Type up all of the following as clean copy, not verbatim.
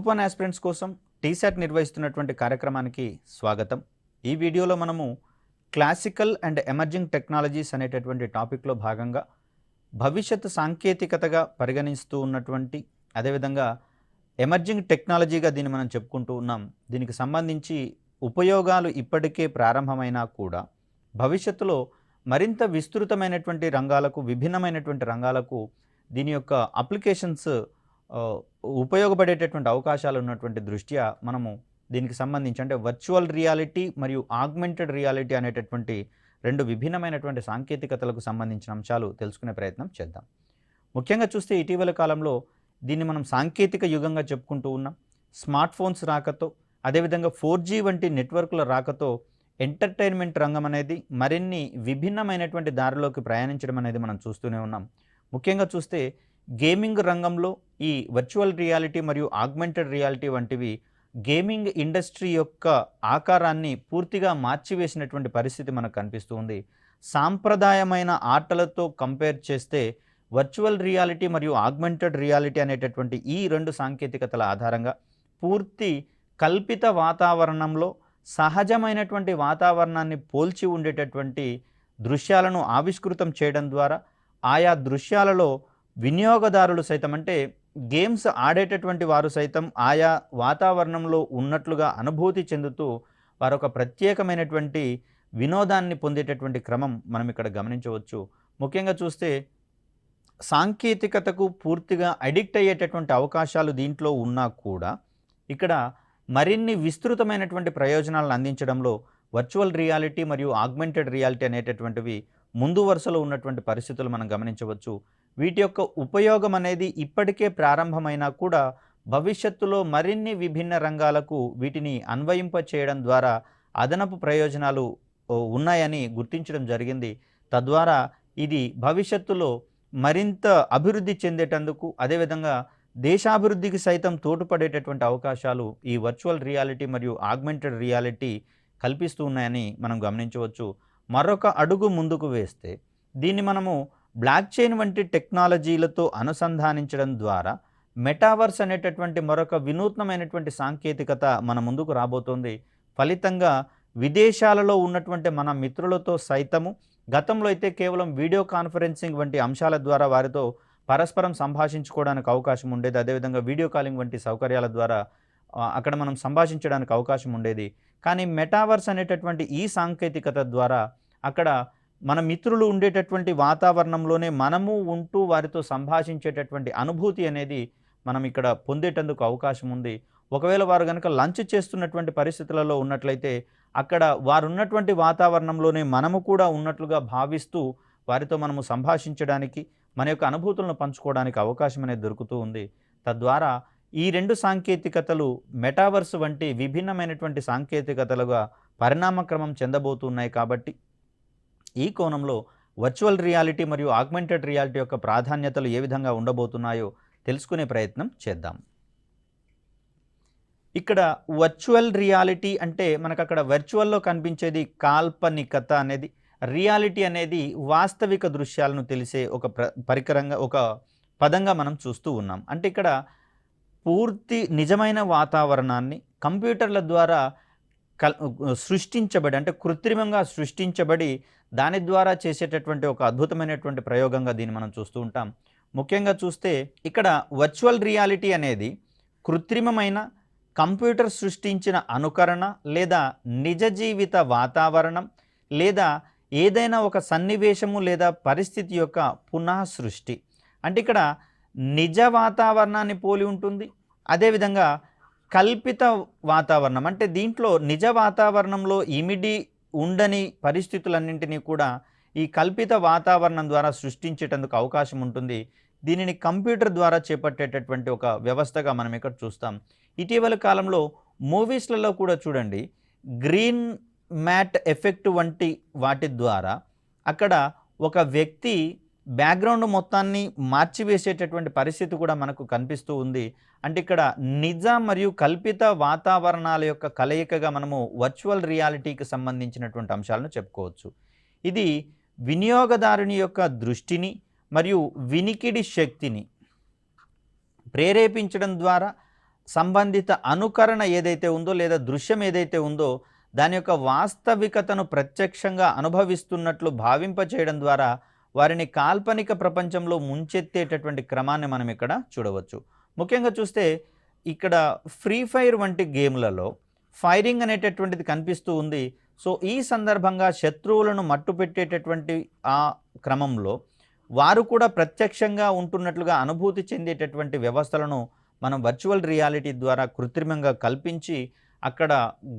Group 1 aspirants కోసం టీశాట్ నిర్వహిస్తున్నటువంటి కార్యక్రమానికి స్వాగతం. ఈ వీడియోలో మనము క్లాసికల్ అండ్ ఎమర్జింగ్ టెక్నాలజీస్ అనేటటువంటి టాపిక్లో భాగంగా భవిష్యత్ సాంకేతికతగా పరిగణిస్తూ ఉన్నటువంటి అదేవిధంగా ఎమర్జింగ్ టెక్నాలజీగా దీన్ని మనం చెప్పుకుంటూ ఉన్నాం. దీనికి సంబంధించి ఉపయోగాలు ఇప్పటికే ప్రారంభమైనా కూడా భవిష్యత్తులో మరింత విస్తృతమైనటువంటి రంగాలకు, విభిన్నమైనటువంటి రంగాలకు దీని యొక్క అప్లికేషన్స్ ఉపయోగపడేటటువంటి అవకాశాలు ఉన్నటువంటి దృష్ట్యా మనము దీనికి సంబంధించి అంటే వర్చువల్ రియాలిటీ మరియు ఆగ్మెంటెడ్ రియాలిటీ అనేటటువంటి రెండు విభిన్నమైనటువంటి సాంకేతికతలకు సంబంధించిన అంశాలు తెలుసుకునే ప్రయత్నం చేద్దాం. ముఖ్యంగా చూస్తే ఇటీవల కాలంలో దీన్ని మనం సాంకేతిక యుగంగా చెప్పుకుంటూ ఉన్నాం. స్మార్ట్ ఫోన్స్ రాకతో, అదేవిధంగా 4G వంటి నెట్వర్క్ల రాకతో ఎంటర్టైన్మెంట్ రంగం అనేది మరిన్ని విభిన్నమైనటువంటి దారిలోకి ప్రయాణించడం అనేది మనం చూస్తూనే ఉన్నాం. ముఖ్యంగా చూస్తే గేమింగ్ రంగంలో ఈ వర్చువల్ రియాలిటీ మరియు ఆగ్మెంటెడ్ రియాలిటీ వంటివి గేమింగ్ ఇండస్ట్రీ యొక్క ఆకారాన్ని పూర్తిగా మార్చివేసినటువంటి పరిస్థితి మనకు కనిపిస్తూ ఉంది. సాంప్రదాయమైన ఆటలతో కంపేర్ చేస్తే వర్చువల్ రియాలిటీ మరియు ఆగ్మెంటెడ్ రియాలిటీ అనేటటువంటి ఈ రెండు సాంకేతికతల ఆధారంగా పూర్తి కల్పిత వాతావరణంలో సహజమైనటువంటి వాతావరణాన్ని పోల్చి ఉండేటటువంటి దృశ్యాలను ఆవిష్కృతం చేయడం ద్వారా ఆయా దృశ్యాలలో వినియోగదారులు సైతం అంటే గేమ్స్ ఆడేటటువంటి వారు సైతం ఆయా వాతావరణంలో ఉన్నట్లుగా అనుభూతి చెందుతూ వారొక ప్రత్యేకమైనటువంటి వినోదాన్ని పొందేటటువంటి క్రమం మనం ఇక్కడ గమనించవచ్చు. ముఖ్యంగా చూస్తే సాంకేతికతకు పూర్తిగా అడిక్ట్ అయ్యేటటువంటి అవకాశాలు దీంట్లో ఉన్నా కూడా ఇక్కడ మరిన్ని విస్తృతమైనటువంటి ప్రయోజనాలను అందించడంలో వర్చువల్ రియాలిటీ మరియు ఆగ్మెంటెడ్ రియాలిటీ అనేటటువంటివి ముందు వరుసలో ఉన్నటువంటి పరిస్థితులు మనం గమనించవచ్చు. వీటి యొక్క ఉపయోగం అనేది ఇప్పటికే ప్రారంభమైనా కూడా భవిష్యత్తులో మరిన్ని విభిన్న రంగాలకు వీటిని అన్వయింప చేయడం ద్వారా అదనపు ప్రయోజనాలు ఉన్నాయని గుర్తించడం జరిగింది. తద్వారా ఇది భవిష్యత్తులో మరింత అభివృద్ధి చెందేటందుకు, అదేవిధంగా దేశాభివృద్ధికి సైతం తోడ్పడేటటువంటి అవకాశాలు ఈ వర్చువల్ రియాలిటీ మరియు ఆగ్మెంటెడ్ రియాలిటీ కల్పిస్తూ ఉన్నాయని మనం గమనించవచ్చు. మరొక అడుగు ముందుకు వేస్తే దీన్ని మనము బ్లాక్ చైన్ వంటి టెక్నాలజీలతో అనుసంధానించడం ద్వారా మెటావర్స్ అనేటటువంటి మరొక వినూత్నమైనటువంటి సాంకేతికత మన ముందుకు రాబోతోంది. ఫలితంగా విదేశాలలో ఉన్నటువంటి మన మిత్రులతో సైతము గతంలో అయితే కేవలం వీడియో కాన్ఫరెన్సింగ్ వంటి అంశాల ద్వారా వారితో పరస్పరం సంభాషించుకోవడానికి అవకాశం ఉండేది. అదేవిధంగా వీడియో కాలింగ్ వంటి సౌకర్యాల ద్వారా అక్కడ మనం సంభాషించడానికి అవకాశం ఉండేది. కానీ మెటావర్స్ అనేటటువంటి ఈ సాంకేతికత ద్వారా అక్కడ మన మిత్రులు ఉండేటటువంటి వాతావరణంలోనే మనము ఉంటూ వారితో సంభాషించేటటువంటి అనుభూతి అనేది మనం ఇక్కడ పొందేటందుకు అవకాశం ఉంది. ఒకవేళ వారు కనుక లంచ్ చేస్తున్నటువంటి పరిస్థితులలో ఉన్నట్లయితే అక్కడ వారు ఉన్నటువంటి వాతావరణంలోనే మనము కూడా ఉన్నట్లుగా భావిస్తూ వారితో మనము సంభాషించడానికి, మన యొక్క అనుభూతులను పంచుకోవడానికి అవకాశం అనేది దొరుకుతూ ఉంది. తద్వారా ఈ రెండు సాంకేతికతలు మెటావర్స్ వంటి విభిన్నమైనటువంటి సాంకేతికతలుగా పరిణామక్రమం చెందబోతున్నాయి. కాబట్టి ఈ కోణంలో వర్చువల్ రియాలిటీ మరియు ఆగ్మెంటెడ్ రియాలిటీ యొక్క ప్రాధాన్యతలు ఏ విధంగా ఉండబోతున్నాయో తెలుసుకునే ప్రయత్నం చేద్దాం. ఇక్కడ వర్చువల్ రియాలిటీ అంటే మనకు అక్కడ వర్చువల్లో కనిపించేది కాల్పనికత అనేది, రియాలిటీ అనేది వాస్తవిక దృశ్యాలను తెలిసే ఒక పరికరంగా, ఒక పదంగా మనం చూస్తూ ఉన్నాం. అంటే ఇక్కడ పూర్తి నిజమైన వాతావరణాన్ని కంప్యూటర్ల ద్వారా సృష్టించబడి, అంటే కృత్రిమంగా సృష్టించబడి దాని ద్వారా చేసేటటువంటి ఒక అద్భుతమైనటువంటి ప్రయోగంగా దీన్ని మనం చూస్తూ ఉంటాం. ముఖ్యంగా చూస్తే ఇక్కడ వర్చువల్ రియాలిటీ అనేది కృత్రిమమైన కంప్యూటర్ సృష్టించిన అనుకరణ లేదా నిజ జీవిత వాతావరణం లేదా ఏదైనా ఒక సన్నివేశము లేదా పరిస్థితి యొక్క పునః సృష్టి. అంటే ఇక్కడ నిజ వాతావరణాన్ని పోలి ఉంటుంది, అదేవిధంగా కల్పిత వాతావరణం అంటే దీంట్లో నిజ వాతావరణంలో ఇమిడి ఉండని పరిస్థితులన్నింటినీ కూడా ఈ కల్పిత వాతావరణం ద్వారా సృష్టించేటందుకు అవకాశం ఉంటుంది. దీనిని కంప్యూటర్ ద్వారా చేపట్టేటటువంటి ఒక వ్యవస్థగా మనం ఇక్కడ చూస్తాం. ఇటీవల కాలంలో మూవీస్లలో కూడా చూడండి, గ్రీన్ మ్యాట్ ఎఫెక్ట్ వంటి వాటి ద్వారా అక్కడ ఒక వ్యక్తి బ్యాక్గ్రౌండ్ మొత్తాన్ని మార్చివేసేటటువంటి పరిస్థితి కూడా మనకు కనిపిస్తూ ఉంది. అంటే ఇక్కడ నిజ మరియు కల్పిత వాతావరణాల యొక్క కలయికగా మనము వర్చువల్ రియాలిటీకి సంబంధించినటువంటి అంశాలను చెప్పుకోవచ్చు. ఇది వినియోగదారుని యొక్క దృష్టిని మరియు వినికిడి శక్తిని ప్రేరేపించడం ద్వారా సంబంధిత అనుకరణ ఏదైతే ఉందో లేదా దృశ్యం ఏదైతే ఉందో దాని యొక్క వాస్తవికతను ప్రత్యక్షంగా అనుభవిస్తున్నట్లు భావింపచేయడం ద్వారా వారిని కాల్పనిక ప్రపంచంలో ముంచెత్తేటటువంటి క్రమాన్ని మనం ఇక్కడ చూడవచ్చు. ముఖ్యంగా చూస్తే ఇక్కడ ఫ్రీ ఫైర్ వంటి గేమ్లలో ఫైరింగ్ అనేటటువంటిది కనిపిస్తూ ఉంది. సో ఈ సందర్భంగా శత్రువులను మట్టుపెట్టేటటువంటి ఆ క్రమంలో వారు కూడా ప్రత్యక్షంగా ఉంటున్నట్లుగా అనుభూతి చెందేటటువంటి వ్యవస్థలను మనం వర్చువల్ రియాలిటీ ద్వారా కృత్రిమంగా కల్పించి అక్కడ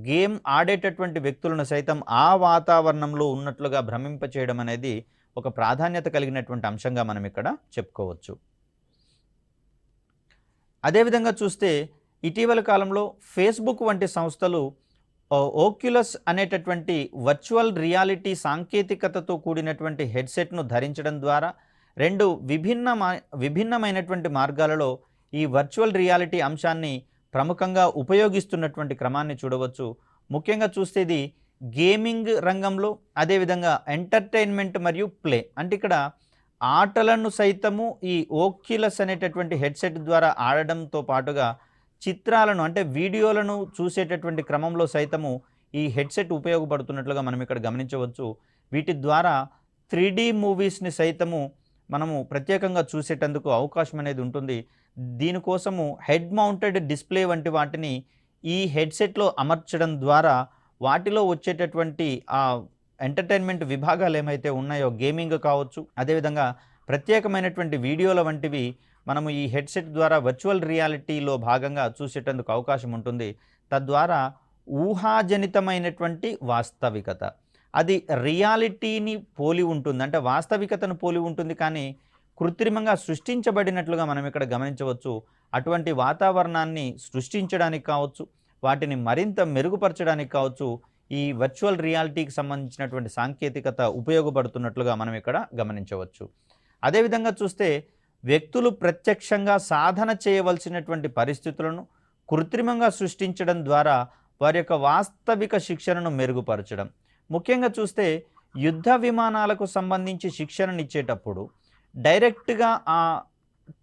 గేమ్ ఆడేటటువంటి వ్యక్తులను సైతం ఆ వాతావరణంలో ఉన్నట్లుగా భ్రమింపచేయడం అనేది ఒక ప్రాధాన్యత కలిగినటువంటి అంశంగా మనం ఇక్కడ చెప్పుకోవచ్చు. అదేవిధంగా చూస్తే ఇటీవల కాలంలో ఫేస్బుక్ వంటి సంస్థలు ఓక్యులస్ అనేటటువంటి వర్చువల్ రియాలిటీ సాంకేతికతతో కూడినటువంటి హెడ్సెట్ను ధరించడం ద్వారా రెండు విభిన్నమైనటువంటి మార్గాలలో ఈ వర్చువల్ రియాలిటీ అంశాన్ని ప్రముఖంగా ఉపయోగిస్తున్నటువంటి క్రమాన్ని చూడవచ్చు. ముఖ్యంగా చూస్తే ఇది గేమింగ్ రంగంలో, అదేవిధంగా ఎంటర్టైన్మెంట్ మరియు ప్లే అంటే ఇక్కడ ఆటలను సైతము ఈ ఓక్యులస్ అనేటటువంటి హెడ్సెట్ ద్వారా ఆడడంతో పాటుగా చిత్రాలను అంటే వీడియోలను చూసేటటువంటి క్రమంలో సైతము ఈ హెడ్సెట్ ఉపయోగపడుతున్నట్లుగా మనం ఇక్కడ గమనించవచ్చు. వీటి ద్వారా 3D మూవీస్ని సైతము మనము ప్రత్యేకంగా చూసేటందుకు అవకాశం అనేది ఉంటుంది. దీనికోసము హెడ్ మౌంటెడ్ డిస్ప్లే వంటి వాటిని ఈ హెడ్సెట్లో అమర్చడం ద్వారా వాటిలో వచ్చేటటువంటి ఆ ఎంటర్టైన్మెంట్ విభాగాలు ఏమైతే ఉన్నాయో గేమింగ్ కావచ్చు, అదేవిధంగా ప్రత్యేకమైనటువంటి వీడియోల వంటివి మనము ఈ హెడ్సెట్ ద్వారా వర్చువల్ రియాలిటీలో భాగంగా చూసేటందుకు అవకాశం ఉంటుంది. తద్వారా ఊహాజనితమైనటువంటి వాస్తవికత అది రియాలిటీని పోలి ఉంటుంది, అంటే వాస్తవికతను పోలి ఉంటుంది, కానీ కృత్రిమంగా సృష్టించబడినట్లుగా మనం ఇక్కడ గమనించవచ్చు. అటువంటి వాతావరణాన్ని సృష్టించడానికి కావచ్చు, వాటిని మరింత మెరుగుపరచడానికి కావచ్చు ఈ వర్చువల్ రియాలిటీకి సంబంధించినటువంటి సాంకేతికత ఉపయోగపడుతున్నట్లుగా మనం ఇక్కడ గమనించవచ్చు. అదేవిధంగా చూస్తే వ్యక్తులు ప్రత్యక్షంగా సాధన చేయవలసినటువంటి పరిస్థితులను కృత్రిమంగా సృష్టించడం ద్వారా వారి యొక్క వాస్తవిక శిక్షణను మెరుగుపరచడం. ముఖ్యంగా చూస్తే యుద్ధ విమానాలకు సంబంధించి శిక్షణనిచ్చేటప్పుడు డైరెక్ట్గా ఆ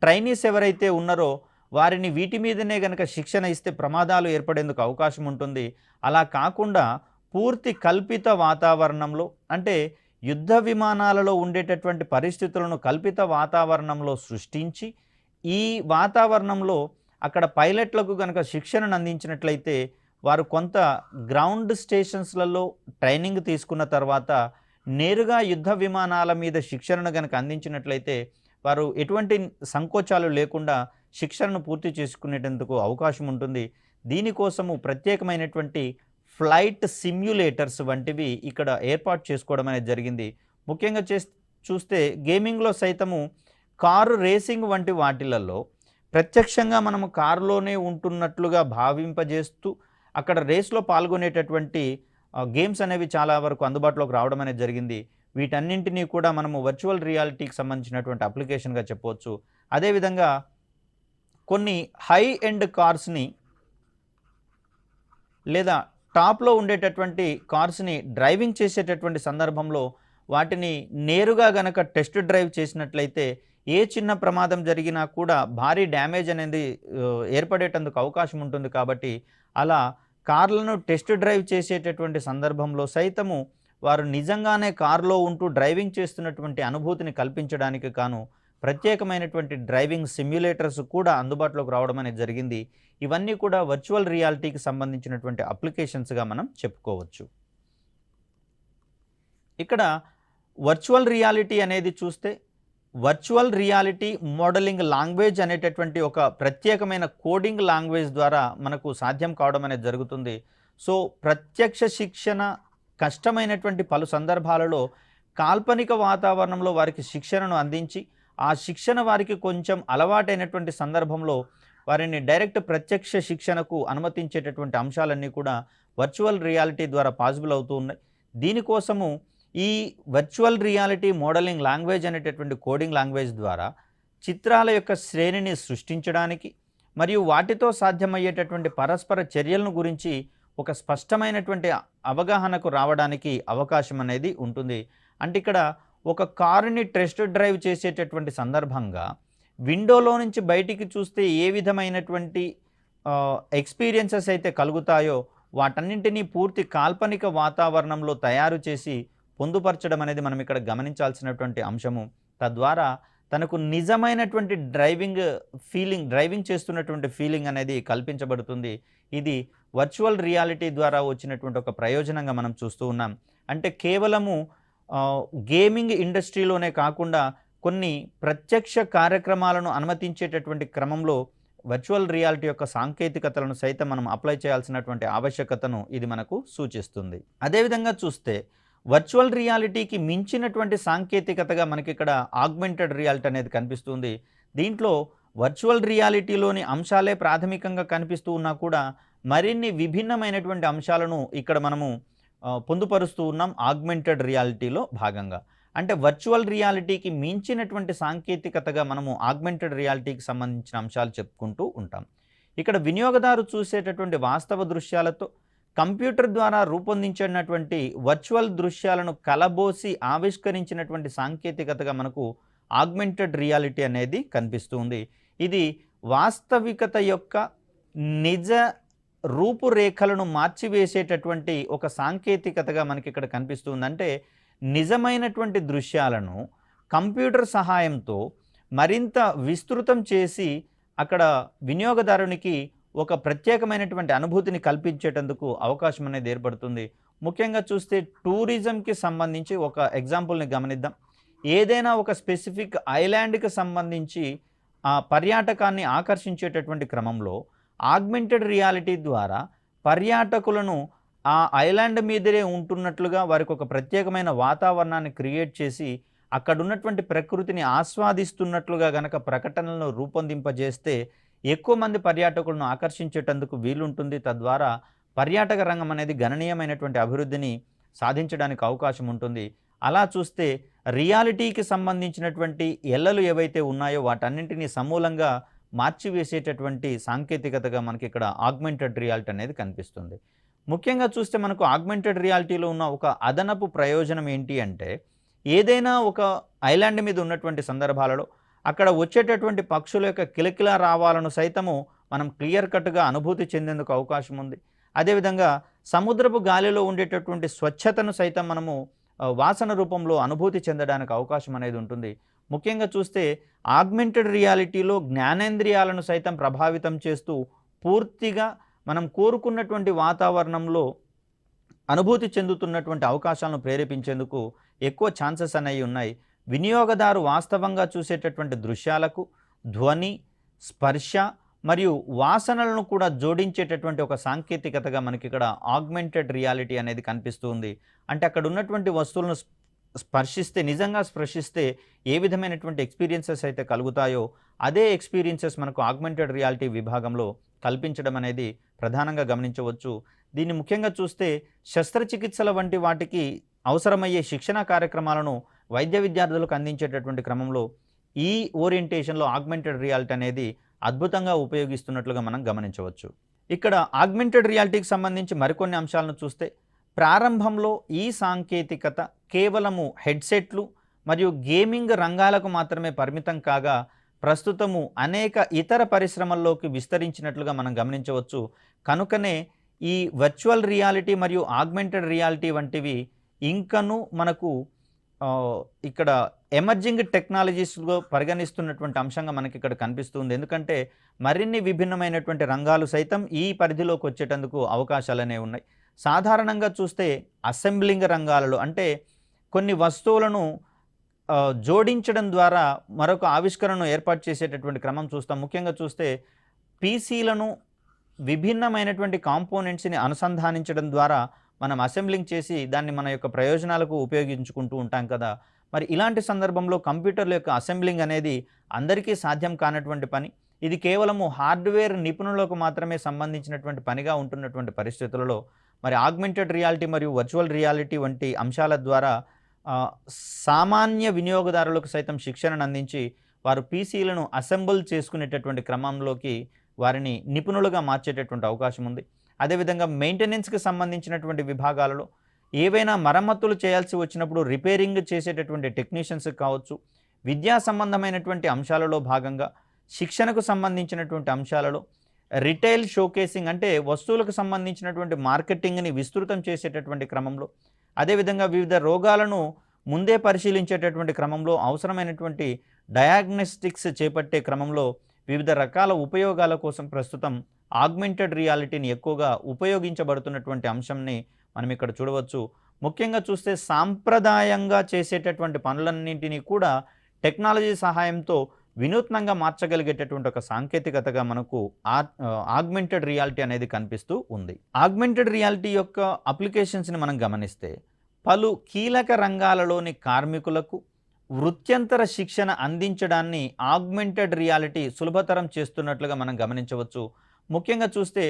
ట్రైనీస్ ఎవరైతే ఉన్నారో వారిని వీటి మీదనే కనుక శిక్షణ ఇస్తే ప్రమాదాలు ఏర్పడేందుకు అవకాశం ఉంటుంది. అలా కాకుండా పూర్తి కల్పిత వాతావరణంలో అంటే యుద్ధ విమానాలలో ఉండేటటువంటి పరిస్థితులను కల్పిత వాతావరణంలో సృష్టించి ఈ వాతావరణంలో అక్కడ పైలట్లకు కనుక శిక్షణను అందించినట్లయితే వారు కొంత గ్రౌండ్ స్టేషన్స్లలో ట్రైనింగ్ తీసుకున్న తర్వాత నేరుగా యుద్ధ విమానాల మీద శిక్షణను కనుక అందించినట్లయితే వారు ఎటువంటి సంకోచాలు లేకుండా శిక్షణను పూర్తి చేసుకునేటందుకు అవకాశం ఉంటుంది. దీనికోసము ప్రత్యేకమైనటువంటి ఫ్లైట్ సిమ్యులేటర్స్ వంటివి ఇక్కడ ఏర్పాటు చేసుకోవడం అనేది జరిగింది. ముఖ్యంగా చూస్తే గేమింగ్లో సైతము కారు రేసింగ్ వంటి వాటిలలో ప్రత్యక్షంగా మనము కారులోనే ఉంటున్నట్లుగా భావింపజేస్తూ అక్కడ రేస్లో పాల్గొనేటటువంటి గేమ్స్ అనేవి చాలా వరకు అందుబాటులోకి రావడం అనేది జరిగింది. వీటన్నింటినీ కూడా మనము వర్చువల్ రియాలిటీకి సంబంధించినటువంటి అప్లికేషన్గా చెప్పవచ్చు. అదేవిధంగా కొన్ని హై ఎండ్ కార్స్ని లేదా టాప్లో ఉండేటటువంటి కార్స్ని డ్రైవింగ్ చేసేటటువంటి సందర్భంలో వాటిని నేరుగా గనక టెస్ట్ డ్రైవ్ చేసినట్లయితే ఏ చిన్న ప్రమాదం జరిగినా కూడా భారీ డ్యామేజ్ అనేది ఏర్పడేటందుకు అవకాశం ఉంటుంది. కాబట్టి అలా కార్లను టెస్ట్ డ్రైవ్ చేసేటటువంటి సందర్భంలో సైతము వారు నిజంగానే కారులో ఉంటూ డ్రైవింగ్ చేస్తున్నటువంటి అనుభూతిని కల్పించడానికి కాను ప్రత్యేకమైనటువంటి డ్రైవింగ్ సిమ్యులేటర్స్ కూడా అందుబాటులోకి రావడం అనేది జరిగింది. ఇవన్నీ కూడా వర్చువల్ రియాలిటీకి సంబంధించినటువంటి అప్లికేషన్స్గా మనం చెప్పుకోవచ్చు. ఇక్కడ వర్చువల్ రియాలిటీ అనేది చూస్తే వర్చువల్ రియాలిటీ మోడలింగ్ లాంగ్వేజ్ అనేటటువంటి ఒక ప్రత్యేకమైన కోడింగ్ లాంగ్వేజ్ ద్వారా మనకు సాధ్యం కావడం అనేది జరుగుతుంది. సో ప్రత్యక్ష శిక్షణ కష్టమైనటువంటి పలు సందర్భాలలో కాల్పనిక వాతావరణంలో వారికి శిక్షణను అందించి ఆ శిక్షణ వారికి కొంచెం అలవాటైనటువంటి సందర్భంలో వారిని డైరెక్ట్ ప్రత్యక్ష శిక్షణకు అనుమతించేటటువంటి అంశాలన్నీ కూడా వర్చువల్ రియాలిటీ ద్వారా పాసిబుల్ అవుతూ ఉన్నాయి. దీనికోసము ఈ వర్చువల్ రియాలిటీ మోడలింగ్ లాంగ్వేజ్ అనేటటువంటి కోడింగ్ లాంగ్వేజ్ ద్వారా చిత్రాల యొక్క శ్రేణిని సృష్టించడానికి మరియు వాటితో సాధ్యమయ్యేటటువంటి పరస్పర చర్యలను గురించి ఒక స్పష్టమైనటువంటి అవగాహనకు రావడానికి అవకాశం అనేది ఉంటుంది. అంటే ఇక్కడ ఒక కారుని టెస్ట్ డ్రైవ్ చేసేటటువంటి సందర్భంగా విండోలో నుంచి బయటికి చూస్తే ఏ విధమైనటువంటి ఎక్స్‌పీరియన్సెస్ అయితే కలుగుతాయో వాటన్నింటినీ పూర్తి కాల్పనిక వాతావరణంలో తయారు చేసి పొందుపరచడం అనేది మనం ఇక్కడ గమనించాల్సినటువంటి అంశము. తద్వారా తనకు నిజమైనటువంటి డ్రైవింగ్ చేస్తున్నటువంటి ఫీలింగ్ అనేది కల్పించబడుతుంది. ఇది వర్చువల్ రియాలిటీ ద్వారా వచ్చినటువంటి ఒక ప్రయోజనంగా మనం చూస్తూ ఉన్నాం. అంటే కేవలము గేమింగ్ ఇండస్ట్రీలోనే కాకుండా కొన్ని ప్రత్యక్ష కార్యక్రమాలను అనుమతించేటటువంటి క్రమంలో వర్చువల్ రియాలిటీ యొక్క సాంకేతికతలను సైతం మనం అప్లై చేయాల్సినటువంటి ఆవశ్యకతను ఇది మనకు సూచిస్తుంది. అదేవిధంగా చూస్తే వర్చువల్ రియాలిటీకి మించినటువంటి సాంకేతికతగా మనకి ఇక్కడ ఆగ్మెంటెడ్ రియాలిటీ అనేది కనిపిస్తుంది. దీంట్లో వర్చువల్ రియాలిటీలోని అంశాలే ప్రాథమికంగా కనిపిస్తూ ఉన్నా కూడా మరిన్ని విభిన్నమైనటువంటి అంశాలను ఇక్కడ మనము పొందుపరుస్తూ ఉన్నాం ఆగ్మెంటెడ్ రియాలిటీలో భాగంగా. అంటే వర్చువల్ రియాలిటీకి మించినటువంటి సాంకేతికతగా మనము ఆగ్మెంటెడ్ రియాలిటీకి సంబంధించిన అంశాలు చెప్పుకుంటూ ఉంటాం. ఇక్కడ వినియోగదారు చూసేటటువంటి వాస్తవ దృశ్యాలతో కంప్యూటర్ ద్వారా రూపొందించినటువంటి వర్చువల్ దృశ్యాలను కలబోసి ఆవిష్కరించినటువంటి సాంకేతికతగా మనకు ఆగ్మెంటెడ్ రియాలిటీ అనేది కనిపిస్తుంది. ఇది వాస్తవికత యొక్క నిజ రూపురేఖలను మార్చివేసేటటువంటి ఒక సాంకేతికతగా మనకి ఇక్కడ కనిపిస్తుంది. అంటే నిజమైనటువంటి దృశ్యాలను కంప్యూటర్ సహాయంతో మరింత విస్తృతం చేసి అక్కడ వినియోగదారునికి ఒక ప్రత్యేకమైనటువంటి అనుభూతిని కల్పించేటందుకు అవకాశం అనేది ఏర్పడుతుంది. ముఖ్యంగా చూస్తే టూరిజంకి సంబంధించి ఒక ఎగ్జాంపుల్ని గమనిద్దాం. ఏదైనా ఒక స్పెసిఫిక్ ఐలాండ్కి సంబంధించి ఆ పర్యాటకాన్ని ఆకర్షించేటటువంటి క్రమంలో ఆగ్మెంటెడ్ రియాలిటీ ద్వారా పర్యాటకులను ఆ ఐలాండ్ మీదనే ఉంటున్నట్లుగా వారికి ఒక ప్రత్యేకమైన వాతావరణాన్ని క్రియేట్ చేసి అక్కడ ఉన్నటువంటి ప్రకృతిని ఆస్వాదిస్తున్నట్లుగా గనక ప్రకటనలను రూపొందింపజేస్తే ఎక్కువ మంది పర్యాటకులను ఆకర్షించేటందుకు వీలుంటుంది. తద్వారా పర్యాటక రంగం అనేది గణనీయమైనటువంటి అభివృద్ధిని సాధించడానికి అవకాశం ఉంటుంది. అలా చూస్తే రియాలిటీకి సంబంధించినటువంటి ఎల్లలు ఏవైతే ఉన్నాయో వాటన్నింటినీ సమూలంగా మార్చివేసేటటువంటి సాంకేతికతగా మనకి ఇక్కడ ఆగ్మెంటెడ్ రియాలిటీ అనేది కనిపిస్తుంది. ముఖ్యంగా చూస్తే మనకు ఆగ్మెంటెడ్ రియాలిటీలో ఉన్న ఒక అదనపు ప్రయోజనం ఏంటి అంటే ఏదైనా ఒక ఐలాండ్ మీద ఉన్నటువంటి సందర్భాలలో అక్కడ వచ్చేటటువంటి పక్షుల యొక్క కిలకిలా రావాలను సైతము మనం క్లియర్ కట్గా అనుభూతి చెందేందుకు అవకాశం ఉంది. అదేవిధంగా సముద్రపు గాలిలో ఉండేటటువంటి స్వచ్ఛతను సైతం మనము వాసన రూపంలో అనుభూతి చెందడానికి అవకాశం అనేది ఉంటుంది. ముఖ్యంగా చూస్తే ఆగ్మెంటెడ్ రియాలిటీలో జ్ఞానేంద్రియాలను సైతం ప్రభావితం చేస్తూ పూర్తిగా మనం కోరుకున్నటువంటి వాతావరణంలో అనుభూతి చెందుతున్నటువంటి అవకాశాలను ప్రేరేపించేందుకు ఎక్కువ ఛాన్సెస్ అనేవి ఉన్నాయి. వినియోగదారు వాస్తవంగా చూసేటటువంటి దృశ్యాలకు ధ్వని, స్పర్శ మరియు వాసనలను కూడా జోడించేటటువంటి ఒక సాంకేతికతగా మనకి ఇక్కడ ఆగ్మెంటెడ్ రియాలిటీ అనేది కనిపిస్తుంది. అంటే అక్కడ ఉన్నటువంటి వస్తువులను నిజంగా స్పర్శిస్తే ఏ విధమైనటువంటి ఎక్స్పీరియన్సెస్ అయితే కలుగుతాయో అదే ఎక్స్పీరియన్సెస్ మనకు ఆగ్మెంటెడ్ రియాలిటీ విభాగంలో కల్పించడం అనేది ప్రధానంగా గమనించవచ్చు. దీన్ని ముఖ్యంగా చూస్తే శస్త్రచికిత్సల వంటి వాటికి అవసరమయ్యే శిక్షణ కార్యక్రమాలను వైద్య విద్యార్థులకు అందించేటటువంటి క్రమంలో ఈ ఓరియంటేషన్లో ఆగ్మెంటెడ్ రియాలిటీ అనేది అద్భుతంగా ఉపయోగిస్తున్నట్లుగా మనం గమనించవచ్చు. ఇక్కడ ఆగ్మెంటెడ్ రియాలిటీకి సంబంధించి మరికొన్ని అంశాలను చూస్తే ప్రారంభంలో ఈ సాంకేతికత కేవలము హెడ్సెట్లు మరియు గేమింగ్ రంగాలకు మాత్రమే పరిమితం కాగా ప్రస్తుతము అనేక ఇతర పరిశ్రమల్లోకి విస్తరించినట్లుగా మనం గమనించవచ్చు. కనుకనే ఈ వర్చువల్ రియాలిటీ మరియు ఆగ్మెంటెడ్ రియాలిటీ వంటివి ఇంకను మనకు ఇక్కడ ఎమర్జింగ్ టెక్నాలజీస్లో పరిగణిస్తున్నటువంటి అంశంగా మనకి ఇక్కడ కనిపిస్తుంది. ఎందుకంటే మరిన్ని విభిన్నమైనటువంటి రంగాలు సైతం ఈ పరిధిలోకి వచ్చేటందుకు అవకాశాలు అనేవి ఉన్నాయి. సాధారణంగా చూస్తే అసెంబ్లింగ్ రంగాలలో అంటే కొన్ని వస్తువులను జోడించడం ద్వారా మరొక ఆవిష్కరణను ఏర్పాటు చేసేటటువంటి క్రమం చూస్తాం. ముఖ్యంగా చూస్తే పీసీలను విభిన్నమైనటువంటి కాంపోనెంట్స్ని అనుసంధానించడం ద్వారా మనం అసెంబ్లింగ్ చేసి దాన్ని మన యొక్క ప్రయోజనాలకు ఉపయోగించుకుంటూ ఉంటాం కదా. మరి ఇలాంటి సందర్భంలో కంప్యూటర్ల యొక్క అసెంబ్లింగ్ అనేది అందరికీ సాధ్యం కానటువంటి పని. ఇది కేవలము హార్డ్వేర్ నిపుణులకు మాత్రమే సంబంధించినటువంటి పనిగా ఉంటున్నటువంటి పరిస్థితులలో మరి ఆగ్మెంటెడ్ రియాలిటీ మరియు వర్చువల్ రియాలిటీ వంటి అంశాల ద్వారా సామాన్య వినియోగదారులకు సైతం శిక్షణను అందించి వారు పీసీలను అసెంబుల్ చేసుకునేటటువంటి క్రమంలోకి వారిని నిపుణులుగా మార్చేటటువంటి అవకాశం ఉంది. అదేవిధంగా మెయింటెనెన్స్కి సంబంధించినటువంటి విభాగాలలో ఏవైనా మరమ్మతులు చేయాల్సి వచ్చినప్పుడు రిపేరింగ్ చేసేటటువంటి టెక్నీషియన్స్ కావచ్చు, విద్యా సంబంధమైనటువంటి అంశాలలో భాగంగా శిక్షణకు సంబంధించినటువంటి అంశాలలో రిటైల్ షోకేసింగ్ అంటే వస్తువులకు సంబంధించినటువంటి మార్కెటింగ్ని విస్తృతం చేసేటటువంటి క్రమంలో, అదేవిధంగా వివిధ రోగాలను ముందే పరిశీలించేటటువంటి క్రమంలో, అవసరమైనటువంటి డయాగ్నోస్టిక్స్ చేపట్టే క్రమంలో వివిధ రకాల ఉపయోగాల కోసం ప్రస్తుతం ఆగ్మెంటెడ్ రియాలిటీని ఎక్కువగా ఉపయోగించబడుతున్నటువంటి అంశంని మనం ఇక్కడ చూడవచ్చు. ముఖ్యంగా చూస్తే సాంప్రదాయంగా చేసేటటువంటి పనులన్నింటినీ కూడా టెక్నాలజీ సహాయంతో వినూత్నంగా మార్చగలిగేటటువంటి ఒక సాంకేతికతగా మనకు ఆగ్మెంటెడ్ రియాలిటీ అనేది కనిపిస్తూ ఉంది. ఆగ్మెంటెడ్ రియాలిటీ యొక్క అప్లికేషన్స్ని మనం గమనిస్తే పలు కీలక రంగాలలోని కార్మికులకు వృత్యంతర శిక్షణ అందించడాన్ని ఆగ్మెంటెడ్ రియాలిటీ సులభతరం చేస్తున్నట్లుగా మనం గమనించవచ్చు. ముఖ్యంగా చూస్తే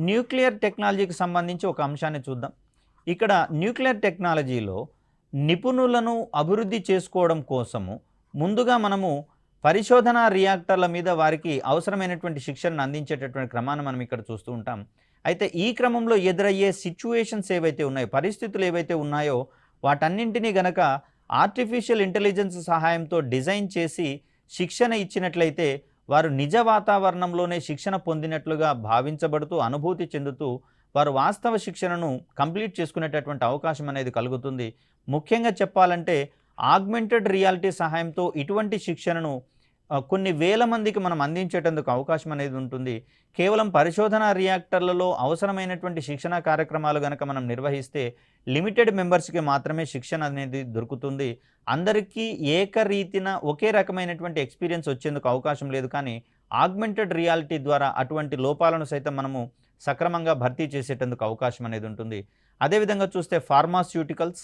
న్యూక్లియర్ టెక్నాలజీకి సంబంధించి ఒక అంశాన్ని చూద్దాం. ఇక్కడ న్యూక్లియర్ టెక్నాలజీలో నిపుణులను అభివృద్ధి చేసుకోవడం కోసము ముందుగా మనము పరిశోధనా రియాక్టర్ల మీద వారికి అవసరమైనటువంటి శిక్షణను అందించేటటువంటి క్రమాన్ని మనం ఇక్కడ చూస్తూ ఉంటాం. అయితే ఈ క్రమంలో ఎదురయ్యే సిచ్యువేషన్స్ ఏవైతే ఉన్నాయో, పరిస్థితులు ఏవైతే ఉన్నాయో వాటన్నింటినీ గనక ఆర్టిఫిషియల్ ఇంటెలిజెన్స్ సహాయంతో డిజైన్ చేసి శిక్షణ ఇచ్చినట్లయితే వారు నిజ వాతావరణంలోనే శిక్షణ పొందినట్లుగా భావించబడుతూ అనుభూతి చెందుతూ వారు వాస్తవ శిక్షణను కంప్లీట్ చేసుకునేటటువంటి అవకాశం అనేది కలుగుతుంది. ముఖ్యంగా చెప్పాలంటే ఆగ్మెంటెడ్ రియాలిటీ సహాయంతో ఇటువంటి శిక్షణను కొన్ని వేల మందికి మనం అందించేటందుకు అవకాశం అనేది ఉంటుంది. కేవలం పరిశోధనా రియాక్టర్లలో అవసరమైనటువంటి శిక్షణ కార్యక్రమాలు కనుక మనం నిర్వహిస్తే లిమిటెడ్ మెంబర్స్కి మాత్రమే శిక్షణ అనేది దొరుకుతుంది. అందరికీ ఏకరీతిన ఒకే రకమైనటువంటి ఎక్స్పీరియన్స్ వచ్చేందుకు అవకాశం లేదు. కానీ ఆగ్మెంటెడ్ రియాలిటీ ద్వారా అటువంటి లోపాలను సైతం మనము సక్రమంగా భర్తీ చేసేటందుకు అవకాశం అనేది ఉంటుంది. అదేవిధంగా చూస్తే pharmaceuticals,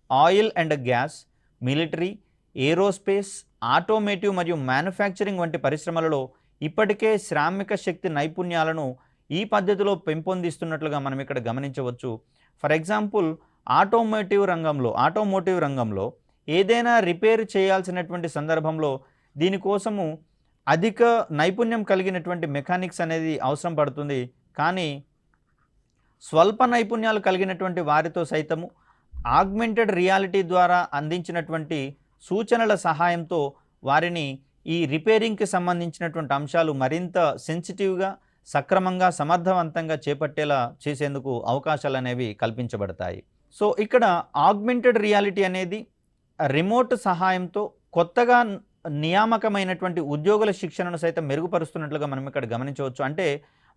oil and gas, military, aerospace, automotive మరియు మ్యానుఫ్యాక్చరింగ్ వంటి పరిశ్రమలలో ఇప్పటికే శ్రామిక శక్తి నైపుణ్యాలను ఈ పద్ధతిలో పెంపొందిస్తున్నట్లుగా మనం ఇక్కడ గమనించవచ్చు. ఫర్ ఎగ్జాంపుల్ ఆటోమోటివ్ రంగంలో ఏదైనా రిపేర్ చేయాల్సినటువంటి సందర్భంలో దీనికోసము అధిక నైపుణ్యం కలిగినటువంటి మెకానిక్స్ అనేది అవసరం పడుతుంది. కానీ స్వల్ప నైపుణ్యాలు కలిగినటువంటి వారితో సైతము ఆగ్మెంటెడ్ రియాలిటీ ద్వారా అందించినటువంటి సూచనల సహాయంతో వారిని ఈ రిపేరింగ్కి సంబంధించినటువంటి అంశాలు మరింత సెన్సిటివ్గా, సక్రమంగా, సమర్థవంతంగా చేపట్టేలా చేసేందుకు అవకాశాలు అనేవి కల్పించబడతాయి. సో ఇక్కడ ఆగ్మెంటెడ్ రియాలిటీ అనేది రిమోట్ సహాయంతో కొత్తగా నియామకమైనటువంటి ఉద్యోగుల శిక్షణను సైతం మెరుగుపరుస్తున్నట్లుగా మనం ఇక్కడ గమనించవచ్చు. అంటే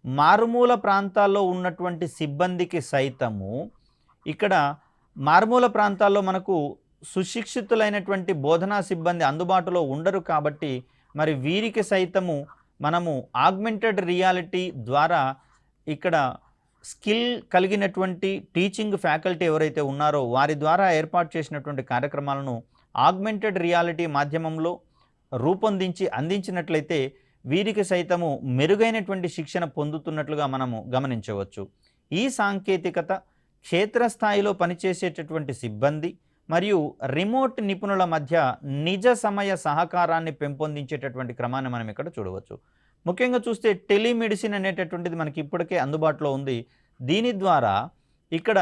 మారుమూల ప్రాంతాల్లో ఉన్నటువంటి సిబ్బందికి సైతము ఇక్కడ మారుమూల ప్రాంతాల్లో మనకు సుశిక్షితులైనటువంటి బోధనా సిబ్బంది అందుబాటులో ఉండరు. కాబట్టి మరి వీరికి సైతము మనము ఆగ్మెంటెడ్ రియాలిటీ ద్వారా ఇక్కడ స్కిల్ కలిగినటువంటి టీచింగ్ ఫ్యాకల్టీ ఎవరైతే ఉన్నారో వారి ద్వారా ఏర్పాటు చేసినటువంటి కార్యక్రమాలను ఆగ్మెంటెడ్ రియాలిటీ మాధ్యమంలో రూపొందించి అందించినట్లయితే వీరికి సైతము మెరుగైనటువంటి శిక్షణ పొందుతున్నట్లుగా మనము గమనించవచ్చు. ఈ సాంకేతికత క్షేత్రస్థాయిలో పనిచేసేటటువంటి సిబ్బంది మరియు రిమోట్ నిపుణుల మధ్య నిజ సమయ సహకారాన్ని పెంపొందించేటటువంటి క్రమాన్ని మనం ఇక్కడ చూడవచ్చు. ముఖ్యంగా చూస్తే టెలిమెడిసిన్ అనేటటువంటిది మనకి ఇప్పటికే అందుబాటులో ఉంది. దీని ద్వారా ఇక్కడ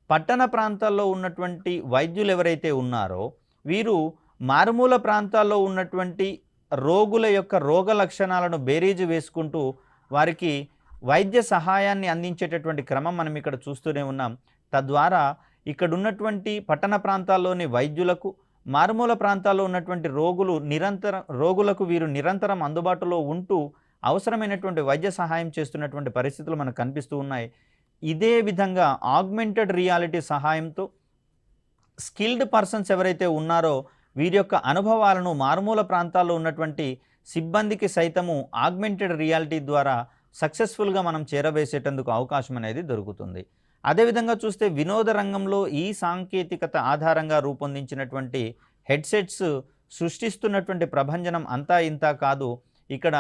పట్టణ ప్రాంతాల్లో ఉన్నటువంటి వైద్యులు ఎవరైతే ఉన్నారో వీరు మారుమూల ప్రాంతాల్లో ఉన్నటువంటి రోగుల యొక్క రోగ లక్షణాలను బేరీజు వేసుకుంటూ వారికి వైద్య సహాయాన్ని అందించేటటువంటి క్రమం మనం ఇక్కడ చూస్తూనే ఉన్నాం. తద్వారా ఇక్కడ ఉన్నటువంటి పట్టణ ప్రాంతాల్లోని వైద్యులకు, మారుమూల ప్రాంతాల్లో ఉన్నటువంటి రోగులకు వీరు నిరంతరం అందుబాటులో ఉంటూ అవసరమైనటువంటి వైద్య సహాయం చేస్తున్నటువంటి పరిస్థితులు మనకు కనిపిస్తూ ఉన్నాయి. ఇదే విధంగా ఆగ్మెంటెడ్ రియాలిటీ సహాయంతో స్కిల్డ్ పర్సన్స్ ఎవరైతే ఉన్నారో వీరి యొక్క అనుభవాలను మారుమూల ప్రాంతాల్లో ఉన్నటువంటి సిబ్బందికి సైతము ఆగ్మెంటెడ్ రియాలిటీ ద్వారా సక్సెస్ఫుల్గా మనం చేరవేసేటందుకు అవకాశం అనేది దొరుకుతుంది. అదేవిధంగా చూస్తే వినోద రంగంలో ఈ సాంకేతికత ఆధారంగా రూపొందించినటువంటి హెడ్సెట్స్ సృష్టిస్తున్నటువంటి ప్రభంజనం అంతా ఇంతా కాదు. ఇక్కడ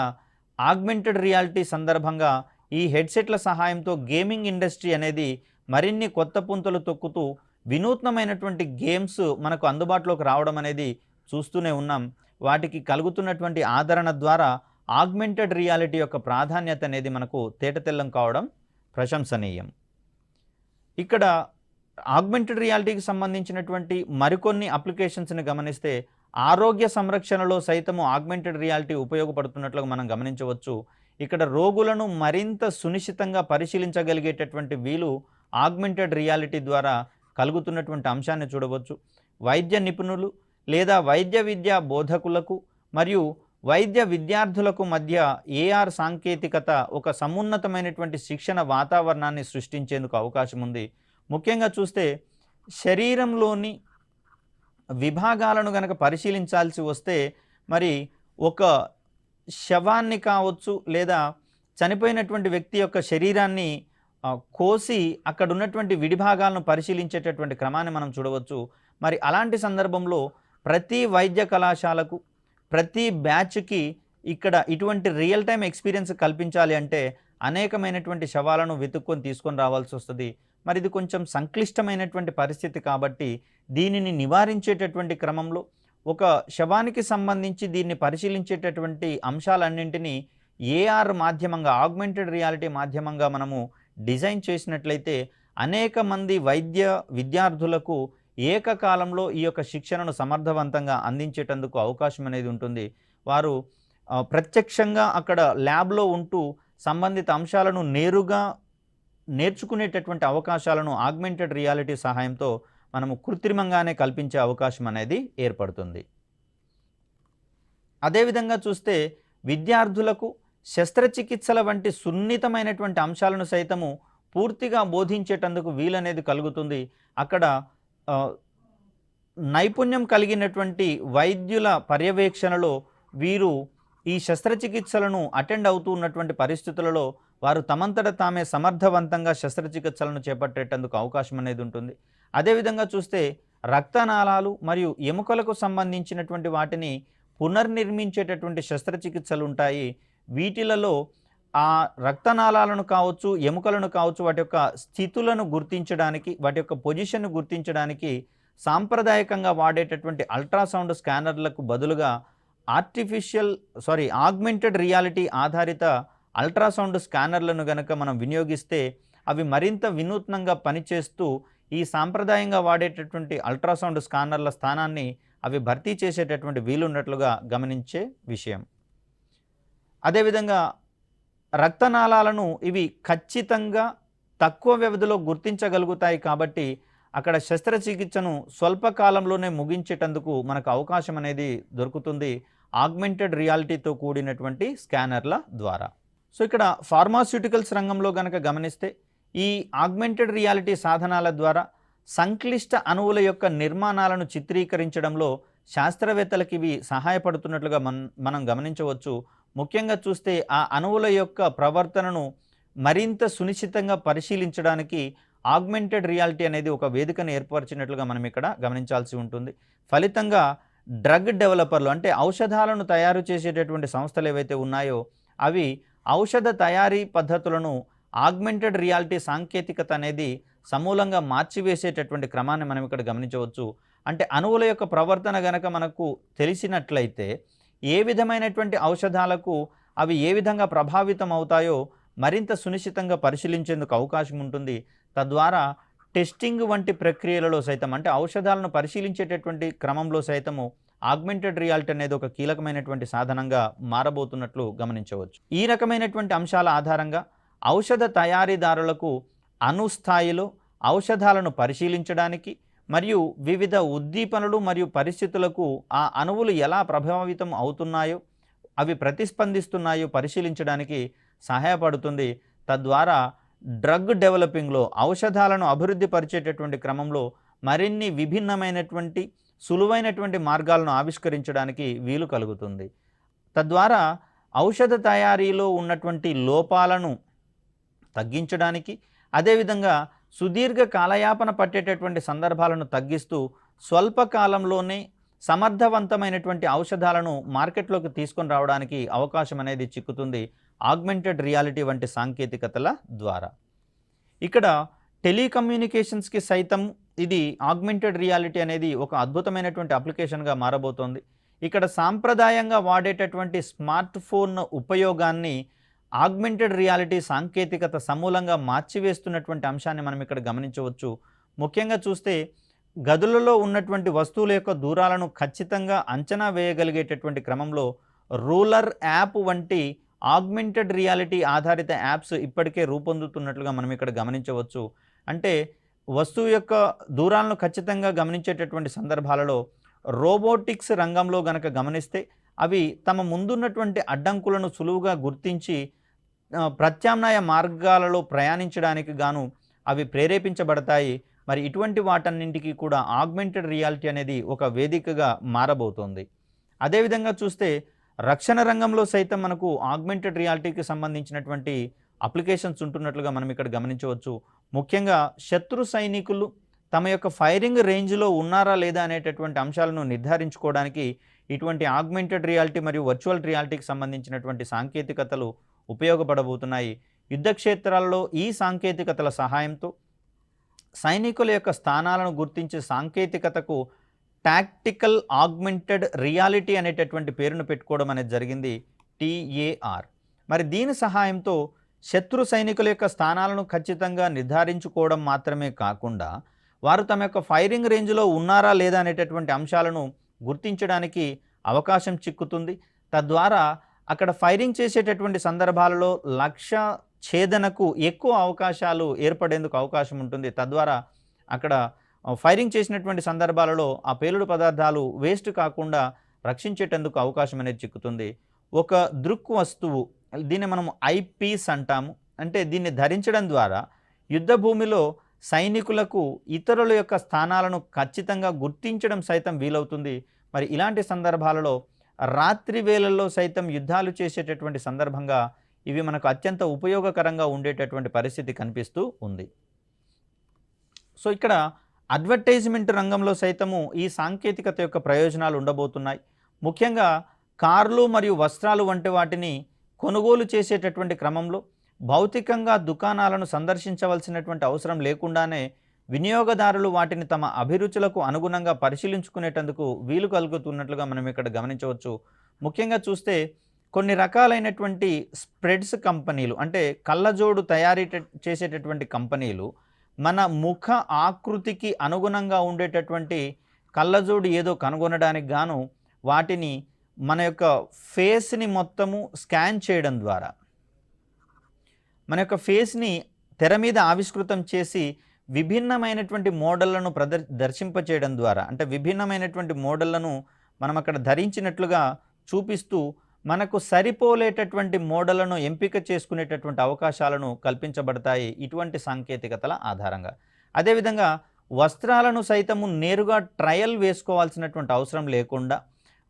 ఆగ్మెంటెడ్ రియాలిటీ సందర్భంగా ఈ హెడ్సెట్ల సహాయంతో గేమింగ్ ఇండస్ట్రీ అనేది మరిన్ని కొత్త పుంతలు తొక్కుతూ వినూత్నమైనటువంటి గేమ్స్ మనకు అందుబాటులోకి రావడం అనేది చూస్తూనే ఉన్నాం. వాటికి కలుగుతున్నటువంటి ఆదరణ ద్వారా ఆగ్మెంటెడ్ రియాలిటీ యొక్క ప్రాధాన్యత అనేది మనకు తేటతెల్లం కావడం ప్రశంసనీయం. ఇక్కడ ఆగ్మెంటెడ్ రియాలిటీకి సంబంధించినటువంటి మరికొన్ని అప్లికేషన్స్ని గమనిస్తే ఆరోగ్య సంరక్షణలో సైతము ఆగ్మెంటెడ్ రియాలిటీ ఉపయోగపడుతున్నట్లుగా మనం గమనించవచ్చు. ఇక్కడ రోగులను మరింత సునిశ్చితంగా పరిశీలించగలిగేటటువంటి వీలు ఆగ్మెంటెడ్ రియాలిటీ ద్వారా కలుగుతున్నటువంటి అంశాన్ని చూడవచ్చు. వైద్య నిపుణులు లేదా వైద్య విద్యా బోధకులకు మరియు వైద్య విద్యార్థులకు మధ్య ఏఆర్ సాంకేతికత ఒక సమున్నతమైనటువంటి శిక్షణ వాతావరణాన్ని సృష్టించేందుకు అవకాశం ఉంది. ముఖ్యంగా చూస్తే శరీరంలోని విభాగాలను గనక పరిశీలించాల్సి వస్తే మరి ఒక శవాన్ని కావచ్చు లేదా చనిపోయినటువంటి వ్యక్తి యొక్క శరీరాన్ని కోసి అక్కడ ఉన్నటువంటి విడిభాగాలను పరిశీలించేటటువంటి క్రమాన్ని మనం చూడవచ్చు. మరి అలాంటి సందర్భంలో ప్రతి వైద్య కళాశాలకు ప్రతి బ్యాచ్కి ఇక్కడ ఇటువంటి రియల్ టైం ఎక్స్పీరియన్స్ కల్పించాలి అంటే అనేకమైనటువంటి శవాలను వెతుక్కొని తీసుకొని రావాల్సి వస్తుంది. మరి ఇది కొంచెం సంక్లిష్టమైనటువంటి పరిస్థితి కాబట్టి దీనిని నివారించేటటువంటి క్రమంలో ఒక శవానికి సంబంధించి దీన్ని పరిశీలించేటటువంటి అంశాలన్నింటినీ ఏఆర్ మాధ్యమంగా ఆగ్మెంటెడ్ రియాలిటీ మాధ్యమంగా మనము డిజైన్ చేసినట్లయితే అనేక మంది వైద్య విద్యార్థులకు ఏకకాలంలో ఈ యొక్క శిక్షణను సమర్థవంతంగా అందించేటందుకు అవకాశం అనేది ఉంటుంది. వారు ప్రత్యక్షంగా అక్కడ ల్యాబ్లో ఉంటూ సంబంధిత అంశాలను నేరుగా నేర్చుకునేటటువంటి అవకాశాలను ఆగ్మెంటెడ్ రియాలిటీ సహాయంతో మనము కృత్రిమంగానే కల్పించే అవకాశం అనేది ఏర్పడుతుంది. అదేవిధంగా చూస్తే విద్యార్థులకు శస్త్రచికిత్సల వంటి సున్నితమైనటువంటి అంశాలను సైతము పూర్తిగా బోధించేటందుకు వీలనేది కలుగుతుంది. అక్కడ నైపుణ్యం కలిగినటువంటి వైద్యుల పర్యవేక్షణలో వీరు ఈ శస్త్రచికిత్సలను అటెండ్ అవుతూ ఉన్నటువంటి పరిస్థితులలో వారు తమంతట తామే సమర్థవంతంగా శస్త్రచికిత్సలను చేపట్టేటందుకు అవకాశం అనేది ఉంటుంది. అదేవిధంగా చూస్తే రక్తనాళాలు మరియు ఎముకలకు సంబంధించినటువంటి వాటిని పునర్నిర్మించేటటువంటి శస్త్రచికిత్సలు ఉంటాయి. వీటిలలో ఆ రక్తనాళాలను కావచ్చు, ఎముకలను కావచ్చు, వాటి యొక్క స్థితులను గుర్తించడానికి, వాటి యొక్క పొజిషన్ను గుర్తించడానికి సాంప్రదాయకంగా వాడేటటువంటి అల్ట్రాసౌండ్ స్కానర్లకు బదులుగా ఆగ్మెంటెడ్ రియాలిటీ ఆధారిత అల్ట్రాసౌండ్ స్కానర్లను గనక మనం వినియోగిస్తే అవి మరింత వినూత్నంగా పనిచేస్తూ ఈ సాంప్రదాయంగా వాడేటటువంటి అల్ట్రాసౌండ్ స్కానర్ల స్థానాన్ని అవి భర్తీ చేసేటటువంటి వీలున్నట్లుగా గమనించే విషయం. అదేవిధంగా రక్తనాళాలను ఇవి ఖచ్చితంగా తక్కువ వ్యవధిలో గుర్తించగలుగుతాయి కాబట్టి అక్కడ శస్త్రచికిత్సను స్వల్పకాలంలోనే ముగించేటందుకు మనకు అవకాశం అనేది దొరుకుతుంది ఆగ్మెంటెడ్ రియాలిటీతో కూడినటువంటి స్కానర్ల ద్వారా. సో ఇక్కడ ఫార్మాస్యూటికల్స్ రంగంలో గనక గమనిస్తే ఈ ఆగ్మెంటెడ్ రియాలిటీ సాధనాల ద్వారా సంక్లిష్ట అణువుల యొక్క నిర్మాణాలను చిత్రీకరించడంలో శాస్త్రవేత్తలకు ఇవి సహాయపడుతున్నట్లుగా మనం గమనించవచ్చు. ముఖ్యంగా చూస్తే ఆ అణువుల యొక్క ప్రవర్తనను మరింత సునిశ్చితంగా పరిశీలించడానికి ఆగ్మెంటెడ్ రియాలిటీ అనేది ఒక వేదికను ఏర్పరిచినట్లుగా మనం ఇక్కడ గమనించాల్సి ఉంటుంది. ఫలితంగా డ్రగ్ డెవలపర్లు అంటే ఔషధాలను తయారు చేసేటటువంటి సంస్థలు ఏవైతే ఉన్నాయో అవి ఔషధ తయారీ పద్ధతులను ఆగ్మెంటెడ్ రియాలిటీ సాంకేతికత అనేది సమూలంగా మార్చివేసేటటువంటి క్రమాన్ని మనం ఇక్కడ గమనించవచ్చు. అంటే అణువుల యొక్క ప్రవర్తన గనక మనకు తెలిసినట్లయితే ఏ విధమైనటువంటి ఔషధాలకు అవి ఏ విధంగా ప్రభావితం అవుతాయో మరింత సునిశ్చితంగా పరిశీలించేందుకు అవకాశం ఉంటుంది. తద్వారా టెస్టింగ్ వంటి ప్రక్రియలలో సైతం అంటే ఔషధాలను పరిశీలించేటటువంటి క్రమంలో సైతము ఆగ్మెంటెడ్ రియాలిటీ అనేది ఒక కీలకమైనటువంటి సాధనంగా మారబోతున్నట్లు గమనించవచ్చు. ఈ రకమైనటువంటి అంశాల ఆధారంగా ఔషధ తయారీదారులకు అణుస్థాయిలో ఔషధాలను పరిశీలించడానికి మరియు వివిధ ఉద్దీపనలు మరియు పరిస్థితులకు ఆ అణువులు ఎలా ప్రభావితం అవుతున్నాయో అవి ప్రతిస్పందిస్తున్నాయో పరిశీలించడానికి సహాయపడుతుంది. తద్వారా డ్రగ్ డెవలపింగ్లో ఔషధాలను అభివృద్ధి పరిచేటటువంటి క్రమంలో మరిన్ని విభిన్నమైనటువంటి సులువైనటువంటి మార్గాలను ఆవిష్కరించడానికి వీలు కలుగుతుంది. తద్వారా ఔషధ తయారీలో ఉన్నటువంటి లోపాలను తగ్గించడానికి అదేవిధంగా సుదీర్ఘ కాలయాపన పట్టేటటువంటి సందర్భాలను తగ్గిస్తూ స్వల్పకాలంలోనే సమర్థవంతమైనటువంటి ఔషధాలను మార్కెట్లోకి తీసుకొని రావడానికి అవకాశం అనేది చిక్కుతుంది ఆగ్మెంటెడ్ రియాలిటీ వంటి సాంకేతికతల ద్వారా. ఇక్కడ టెలికమ్యూనికేషన్స్కి సైతం ఇది ఆగ్మెంటెడ్ రియాలిటీ అనేది ఒక అద్భుతమైనటువంటి అప్లికేషన్గా మారబోతోంది. ఇక్కడ సాంప్రదాయంగా వాడేటటువంటి స్మార్ట్ ఫోన్ ఉపయోగాన్ని ఆగ్మెంటెడ్ రియాలిటీ సాంకేతికత సమూలంగా మార్చివేస్తున్నటువంటి అంశాన్ని మనం ఇక్కడ గమనించవచ్చు. ముఖ్యంగా చూస్తే గదులలో ఉన్నటువంటి వస్తువుల యొక్క దూరాలను ఖచ్చితంగా అంచనా వేయగలిగేటటువంటి క్రమంలో రూలర్ యాప్ వంటి ఆగ్మెంటెడ్ రియాలిటీ ఆధారిత యాప్స్ ఇప్పటికే రూపొందుతున్నట్లుగా మనం ఇక్కడ గమనించవచ్చు. అంటే వస్తువు యొక్క దూరాలను ఖచ్చితంగా గమనించేటటువంటి సందర్భాలలో రోబోటిక్స్ రంగంలో గనక గమనిస్తే అవి తమ ముందున్నటువంటి అడ్డంకులను సులువుగా గుర్తించి ప్రత్యామ్నాయ మార్గాలలో ప్రయాణించడానికి గాను అవి ప్రేరేపించబడతాయి. మరి ఇటువంటి వాటన్నింటికి కూడా ఆగ్మెంటెడ్ రియాలిటీ అనేది ఒక వేదికగా మారబోతోంది. అదేవిధంగా చూస్తే రక్షణ రంగంలో సైతం మనకు ఆగ్మెంటెడ్ రియాలిటీకి సంబంధించినటువంటి అప్లికేషన్స్ ఉంటున్నట్లుగా మనం ఇక్కడ గమనించవచ్చు. ముఖ్యంగా శత్రు సైనికులు తమ యొక్క ఫైరింగ్ రేంజ్లో ఉన్నారా లేదా అనేటటువంటి అంశాలను నిర్ధారించుకోవడానికి ఇటువంటి ఆగ్మెంటెడ్ రియాలిటీ మరియు వర్చువల్ రియాలిటీకి సంబంధించినటువంటి సాంకేతికతలు ఉపయోగపడబోతున్నాయి. యుద్ధ క్షేత్రాల్లో ఈ సాంకేతికతల సహాయంతో సైనికుల యొక్క స్థానాలను గుర్తించే సాంకేతికతకు టాక్టికల్ ఆగ్మెంటెడ్ రియాలిటీ అనేటటువంటి పేరును పెట్టుకోవడం అనేది జరిగింది, TAR. మరి దీని సహాయంతో శత్రు సైనికుల యొక్క స్థానాలను ఖచ్చితంగా నిర్ధారించుకోవడం మాత్రమే కాకుండా వారు తమ యొక్క ఫైరింగ్ రేంజ్లో ఉన్నారా లేదా అనేటటువంటి అంశాలను గుర్తించడానికి అవకాశం చిక్కుతుంది. తద్వారా అక్కడ ఫైరింగ్ చేసేటటువంటి సందర్భాలలో లక్ష్య ఛేదనకు ఎక్కువ అవకాశాలు ఏర్పడేందుకు అవకాశం ఉంటుంది. తద్వారా అక్కడ ఫైరింగ్ చేసినటువంటి సందర్భాలలో ఆ పేలుడు పదార్థాలు వేస్ట్ కాకుండా రక్షించేటందుకు అవకాశం అనేది చిక్కుతుంది. ఒక దృక్ వస్తువు, దీన్ని మనం ఐపీస్ అంటాము. అంటే దీన్ని ధరించడం ద్వారా యుద్ధ భూమిలో సైనికులకు ఇతరుల యొక్క స్థానాలను ఖచ్చితంగా గుర్తించడం సైతం వీలవుతుంది. మరి ఇలాంటి సందర్భాలలో రాత్రి వేళల్లో సైతం యుద్ధాలు చేసేటటువంటి సందర్భంగా ఇవి మనకు అత్యంత ఉపయోగకరంగా ఉండేటటువంటి పరిస్థితి కనిపిస్తూ ఉంది. సో ఇక్కడ అడ్వర్టైజ్మెంట్ రంగంలో సైతము ఈ సాంకేతికత యొక్క ప్రయోజనాలు ఉండబోతున్నాయి. ముఖ్యంగా కార్లు మరియు వస్త్రాలు వంటి వాటిని కొనుగోలు చేసేటటువంటి క్రమంలో భౌతికంగా దుకాణాలను సందర్శించవలసినటువంటి అవసరం లేకుండానే వినియోగదారులు వాటిని తమ అభిరుచులకు అనుగుణంగా పరిశీలించుకునేటందుకు వీలు కలుగుతున్నట్లుగా మనం ఇక్కడ గమనించవచ్చు. ముఖ్యంగా చూస్తే కొన్ని రకాలైనటువంటి స్ప్రెడ్స్ కంపెనీలు, అంటే కళ్ళజోడు తయారీ చేసేటటువంటి కంపెనీలు మన ముఖ ఆకృతికి అనుగుణంగా ఉండేటటువంటి కళ్ళజోడు ఏదో కనుగొనడానికి గాను వాటిని మన యొక్క ఫేస్ని మొత్తము స్కాన్ చేయడం ద్వారా, మన యొక్క ఫేస్ని తెర మీద ఆవిష్కృతం చేసి విభిన్నమైనటువంటి మోడళ్లను దర్శింపచేయడం ద్వారా, అంటే విభిన్నమైనటువంటి మోడళ్లను మనం అక్కడ ధరించినట్లుగా చూపిస్తూ మనకు సరిపోలేటటువంటి మోడళ్లను ఎంపిక చేసుకునేటటువంటి అవకాశాలను కల్పించబడతాయి ఇటువంటి సాంకేతికతల ఆధారంగా. అదేవిధంగా వస్త్రాలను సైతము నేరుగా ట్రయల్ వేసుకోవాల్సినటువంటి అవసరం లేకుండా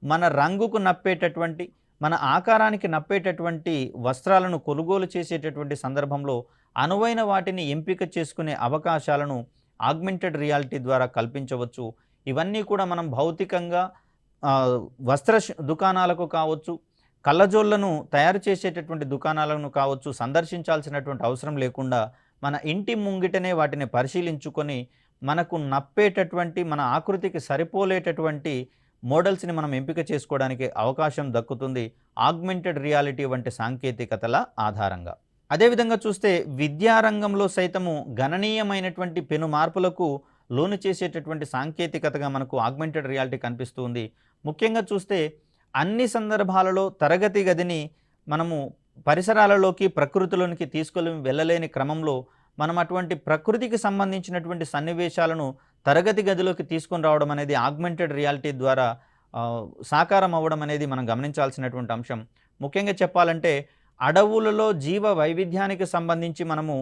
మన రంగుకు నప్పేటటువంటి, మన ఆకారానికి నప్పేటటువంటి వస్త్రాలను కొనుగోలు చేసేటటువంటి సందర్భంలో అనువైన వాటిని ఎంపిక చేసుకునే అవకాశాలను ఆగ్మెంటెడ్ రియాలిటీ ద్వారా కల్పించవచ్చు. ఇవన్నీ కూడా మనం భౌతికంగా వస్త్ర దుకాణాలకు కావచ్చు, కళ్ళజోళ్లను తయారు చేసేటటువంటి దుకాణాలను కావచ్చు సందర్శించాల్సినటువంటి అవసరం లేకుండా మన ఇంటి ముంగిటనే వాటిని పరిశీలించుకొని మనకు నప్పేటటువంటి, మన ఆకృతికి సరిపోలేటటువంటి మోడల్స్ని మనం ఎంపిక చేసుకోవడానికి అవకాశం దక్కుతుంది ఆగ్మెంటెడ్ రియాలిటీ వంటి సాంకేతికతల ఆధారంగా. అదేవిధంగా చూస్తే విద్యారంగంలో సైతము గణనీయమైనటువంటి పెను మార్పులకు లోను చేసేటటువంటి సాంకేతికతగా మనకు ఆగ్మెంటెడ్ రియాలిటీ కనిపిస్తుంది. ముఖ్యంగా చూస్తే అన్ని సందర్భాలలో తరగతి గదిని మనము పరిసరాలలోకి, ప్రకృతిలోనికి తీసుకొని వెళ్ళలేని క్రమంలో మనం అటువంటి ప్రకృతికి సంబంధించినటువంటి సన్నివేశాలను తరగతి గదిలోకి తీసుకొని రావడం అనేది ఆగ్మెంటెడ్ రియాలిటీ ద్వారా సాకారం అవ్వడం అనేది మనం గమనించాల్సినటువంటి అంశం. ముఖ్యంగా చెప్పాలంటే అడవులలో జీవ వైవిధ్యానికి సంబంధించి మనము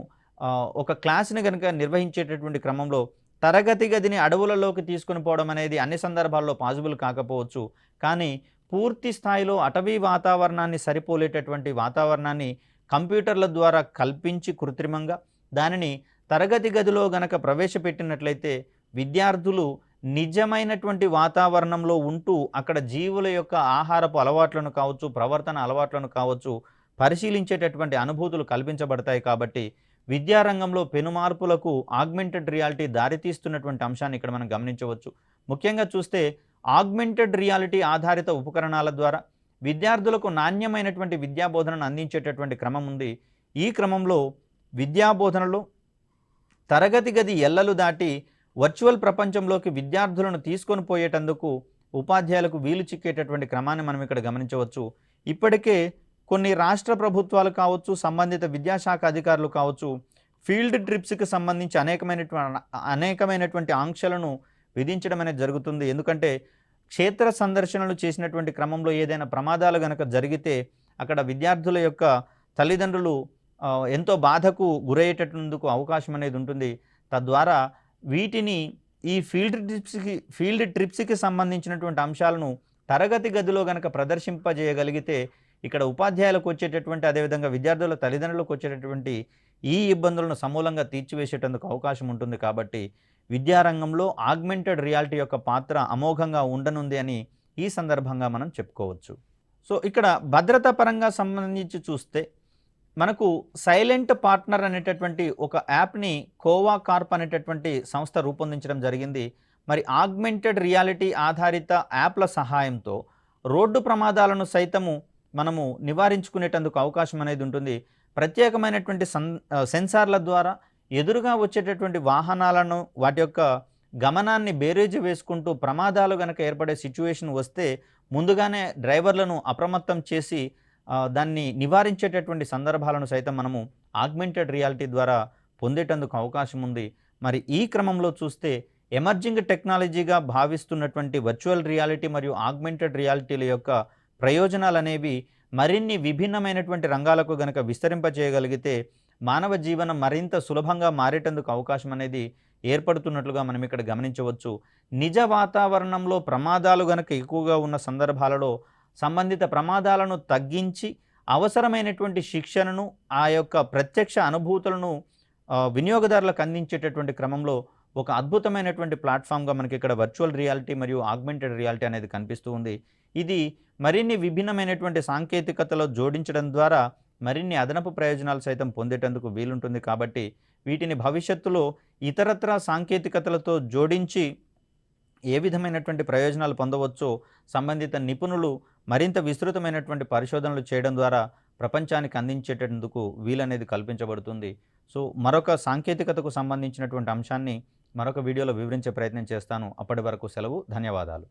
ఒక క్లాస్ని కనుక నిర్వహించేటటువంటి క్రమంలో తరగతి గదిని అడవులలోకి తీసుకొని పోవడం అనేది అన్ని సందర్భాల్లో పాసిబుల్ కాకపోవచ్చు. కానీ పూర్తి స్థాయిలో అటవీ వాతావరణాన్ని సరిపోలేటటువంటి వాతావరణాన్ని కంప్యూటర్ల ద్వారా కల్పించి కృత్రిమంగా దానిని తరగతి గదిలో గనక ప్రవేశపెట్టినట్లయితే విద్యార్థులు నిజమైనటువంటి వాతావరణంలో ఉంటూ అక్కడ జీవుల యొక్క ఆహారపు అలవాట్లను కావచ్చు, ప్రవర్తన అలవాట్లను కావచ్చు పరిశీలించేటటువంటి అనుభూతులు కల్పించబడతాయి. కాబట్టి విద్యారంగంలో పెనుమార్పులకు ఆగ్మెంటెడ్ రియాలిటీ దారితీస్తున్నటువంటి అంశాన్ని ఇక్కడ మనం గమనించవచ్చు. ముఖ్యంగా చూస్తే ఆగ్మెంటెడ్ రియాలిటీ ఆధారిత ఉపకరణాల ద్వారా విద్యార్థులకు నాణ్యమైనటువంటి విద్యాబోధనను అందించేటటువంటి క్రమం ఉంది. ఈ క్రమంలో విద్యాబోధనలో తరగతి గది ఎల్లలు దాటి వర్చువల్ ప్రపంచంలోకి విద్యార్థులను తీసుకొని పోయేటందుకు ఉపాధ్యాయులకు వీలు చిక్కేటటువంటి క్రమాన్ని మనం ఇక్కడ గమనించవచ్చు. ఇప్పటికే కొన్ని రాష్ట్ర ప్రభుత్వాలు కావచ్చు, సంబంధిత విద్యాశాఖ అధికారులు కావచ్చు, ఫీల్డ్ ట్రిప్స్‌కి సంబంధించి అనేకమైనటువంటి ఆంక్షలను విధించడం అనేది జరుగుతుంది. ఎందుకంటే క్షేత్ర సందర్శనలు చేసినటువంటి క్రమంలో ఏదైనా ప్రమాదాలు గనక జరిగితే అక్కడ విద్యార్థుల యొక్క తల్లిదండ్రులు ఎంతో బాధకు గురయ్యేటందుకు అవకాశం అనేది ఉంటుంది. తద్వారా వీటిని ఈ ఫీల్డ్ ట్రిప్స్‌కి సంబంధించినటువంటి అంశాలను తరగతి గదిలో గనక ప్రదర్శింపజేయగలిగితే ఇక్కడ ఉపాధ్యాయులకు వచ్చేటటువంటి, అదేవిధంగా విద్యార్థుల తల్లిదండ్రులకు వచ్చేటటువంటి ఈ ఇబ్బందులను సమూలంగా తీర్చివేసేటందుకు అవకాశం ఉంటుంది. కాబట్టి విద్యారంగంలో ఆగ్మెంటెడ్ రియాలిటీ యొక్క పాత్ర అమోఘంగా ఉండనుంది అని ఈ సందర్భంగా మనం చెప్పుకోవచ్చు. సో ఇక్కడ భద్రతా పరంగా సంబంధించి చూస్తే మనకు సైలెంట్ పార్ట్నర్ అనేటటువంటి ఒక యాప్ని కోవా కార్ప్ అనేటటువంటి సంస్థ రూపొందించడం జరిగింది. మరి ఆగ్మెంటెడ్ రియాలిటీ ఆధారిత యాప్ల సహాయంతో రోడ్డు ప్రమాదాలను సైతము మనము నివారించుకునేటందుకు అవకాశం అనేది ఉంటుంది. ప్రత్యేకమైనటువంటి సెన్సార్ల ద్వారా ఎదురుగా వచ్చేటటువంటి వాహనాలను వాటి యొక్క గమనాన్ని బేరీజు వేసుకుంటూ ప్రమాదాలు గనక ఏర్పడే సిచ్యువేషన్ వస్తే ముందుగానే డ్రైవర్లను అప్రమత్తం చేసి దాన్ని నివారించేటటువంటి సందర్భాలను సైతం మనము ఆగ్మెంటెడ్ రియాలిటీ ద్వారా పొందేటందుకు అవకాశం ఉంది. మరి ఈ క్రమంలో చూస్తే ఎమర్జింగ్ టెక్నాలజీగా భావిస్తున్నటువంటి వర్చువల్ రియాలిటీ మరియు ఆగ్మెంటెడ్ రియాలిటీల యొక్క ప్రయోజనాలు అనేవి మరిన్ని విభిన్నమైనటువంటి రంగాలకు గనక విస్తరింపజేయగలిగితే మానవ జీవనం మరింత సులభంగా మారేటందుకు అవకాశం అనేది ఏర్పడుతున్నట్లుగా మనం ఇక్కడ గమనించవచ్చు. నిజ వాతావరణంలో ప్రమాదాలు గనక ఎక్కువగా ఉన్న సందర్భాలలో సంబంధిత ప్రమాదాలను తగ్గించి అవసరమైనటువంటి శిక్షణను, ఆ యొక్క ప్రత్యక్ష అనుభూతులను వినియోగదారులకు అందించేటటువంటి క్రమంలో ఒక అద్భుతమైనటువంటి ప్లాట్ఫామ్గా మనకి ఇక్కడ వర్చువల్ రియాలిటీ మరియు ఆగ్మెంటెడ్ రియాలిటీ అనేది కనిపిస్తూ ఉంది. ఇది మరిన్ని విభిన్నమైనటువంటి సాంకేతికతలో జోడించడం ద్వారా మరిన్ని అదనపు ప్రయోజనాలు సైతం పొందేటందుకు వీలుంటుంది. కాబట్టి వీటిని భవిష్యత్తులో ఇతరత్రా సాంకేతికతలతో జోడించి ఏ విధమైనటువంటి ప్రయోజనాలు పొందవచ్చో సంబంధిత నిపుణులు మరింత విస్తృతమైనటువంటి పరిశోధనలు చేయడం ద్వారా ప్రపంచానికి అందించేటందుకు వీలనేది కల్పించబడుతుంది. సో మరొక సాంకేతికతకు సంబంధించినటువంటి అంశాన్ని మరొక వీడియోలో వివరించే ప్రయత్నం చేస్తాను. అప్పటి వరకు సెలవు. ధన్యవాదాలు.